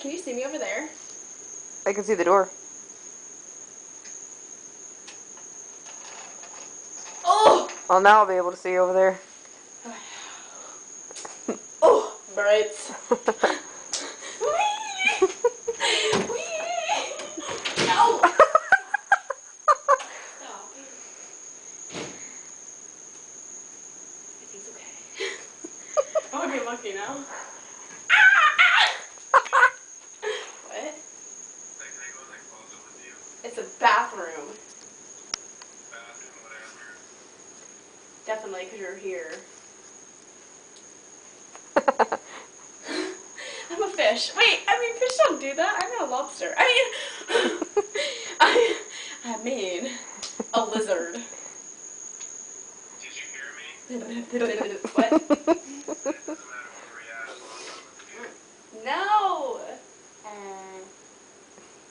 Can you see me over there? I can see the door. Oh! Well, now I'll be able to see over there. Oh, bright. No! Stop. It's okay. I want to be a monkey now. What? It's a bathroom. Definitely, because you're here. I'm a fish. Wait, I mean, fish don't do that. I'm not a lobster. I mean, a lizard. Did you hear me? What? It doesn't matter where we're at as long as I'm with you. No.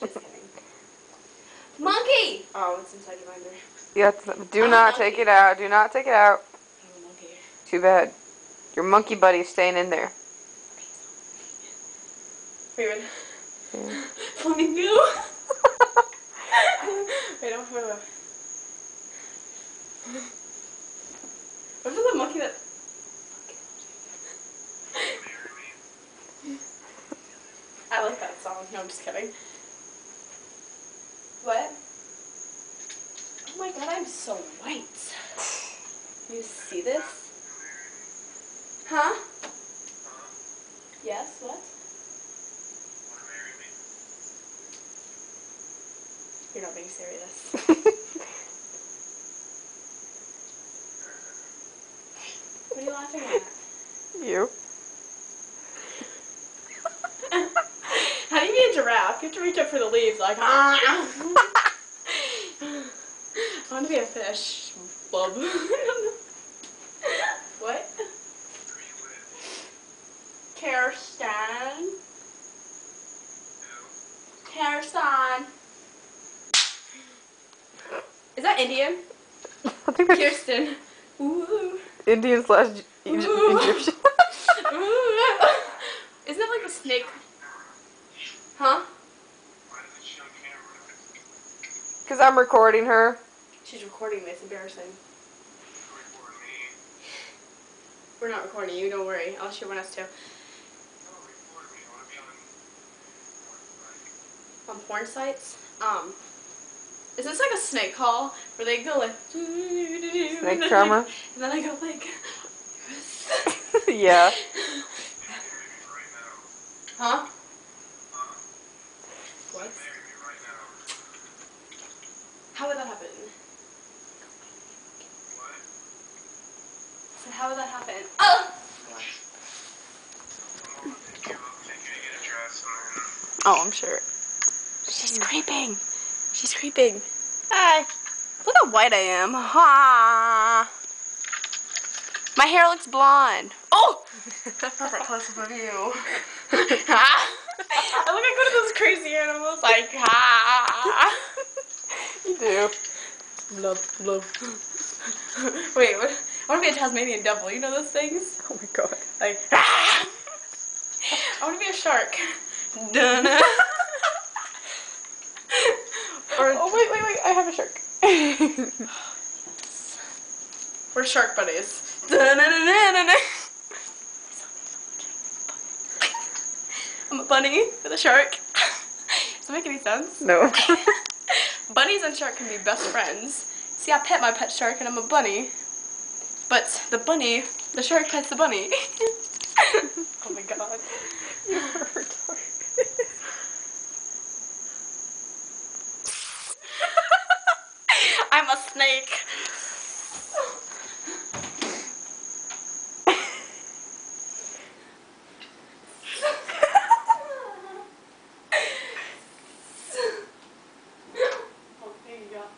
Just kidding. Monkey. Oh, it's inside your binder. Yeah, do not take it out. Do not take it out. I'm a monkey. Too bad. Your monkey buddy's staying in there. Weird. Yeah. Flamingo. Wait. What was the monkey that? I like that song. No, I'm just kidding. What? Oh my god, I'm so white. You see this? Huh? Yes, what? You're not being serious. What are you laughing at? You. How do you be a giraffe? You have to reach up for the leaves like I want to be a fish. Love. What? Kirsten. Kirsten. Is that Indian? I think that's Kirsten. Ooh. Indian / Ooh. Egyptian. Ooh. Isn't it like a snake? Huh? Because I'm recording her. She's recording me. It's embarrassing. We're not recording you. Don't worry. I'll show one us too. On porn sites? Is this like a snake call where they go like Snake charmer? and then I go like Yeah. Huh? What? How would that happen? So how would that happen? Oh! Oh, I'm sure. She's creeping. She's creeping. Hi. Look how white I am. Ha. My hair looks blonde. Oh! Perfect close-up of you. Ha. I look like one of those crazy animals. Like, ha. You do. Love. Wait, what? I want to be a Tasmanian devil. You know those things? Oh my god. Like, ah! I want to be a shark. Dun. Or, Oh, wait. I have a shark. we're shark buddies. Dun. I'm a bunny with a shark. Does that make any sense? No. Bunnies and shark can be best friends. See, I pet my pet shark and I'm a bunny. But the shark pets the bunny. Oh my god. You're retarded. I'm a snake. Oh my god.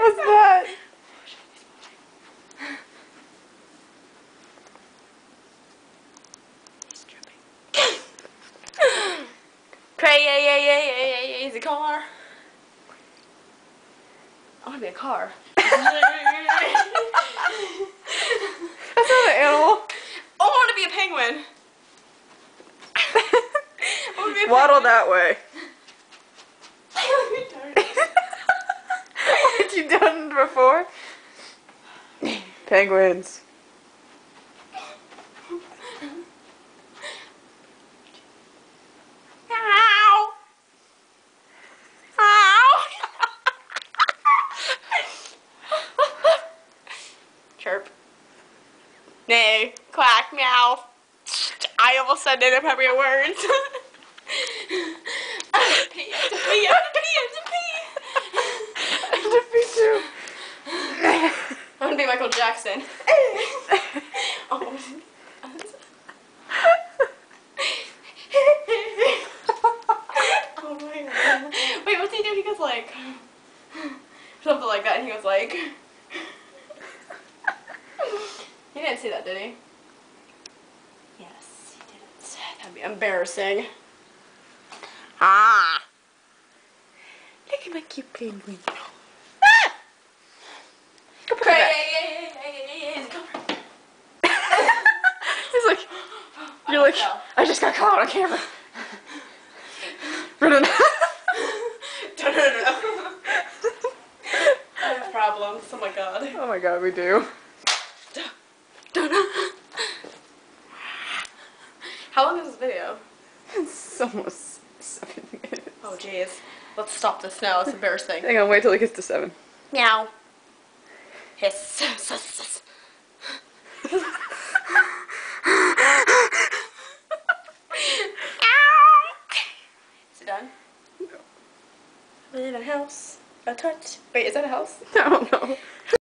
What's that? He's tripping. Crazy car. I want to be a car. That's not an animal. Oh, I want to be a penguin. Waddle that way. Had you done before? Penguins. Ow! Ow! Chirp. Nay. Quack. Meow. I almost said inappropriate words. I have to pee. I have to pee. I have to pee. I have to pee. I'm gonna be Michael Jackson. Oh. Oh my god. Wait, what's he do? He goes like something like that, and he goes like. He didn't see that, did he? Yes, he didn't. That'd be embarrassing. Ah! Look at my cute penguin. Ah! Go put it back. He's like, you're like, I just got caught on camera. Running. No. I have problems. Oh my god. Oh my god, we do. How long is this video? It's almost 7 minutes. Oh jeez. Let's stop this now. It's embarrassing. Hang on, wait till it gets to 7. Meow. Hiss. Sus. Is it done? No. I live in a house. A touch. Wait, is that a house? I don't know.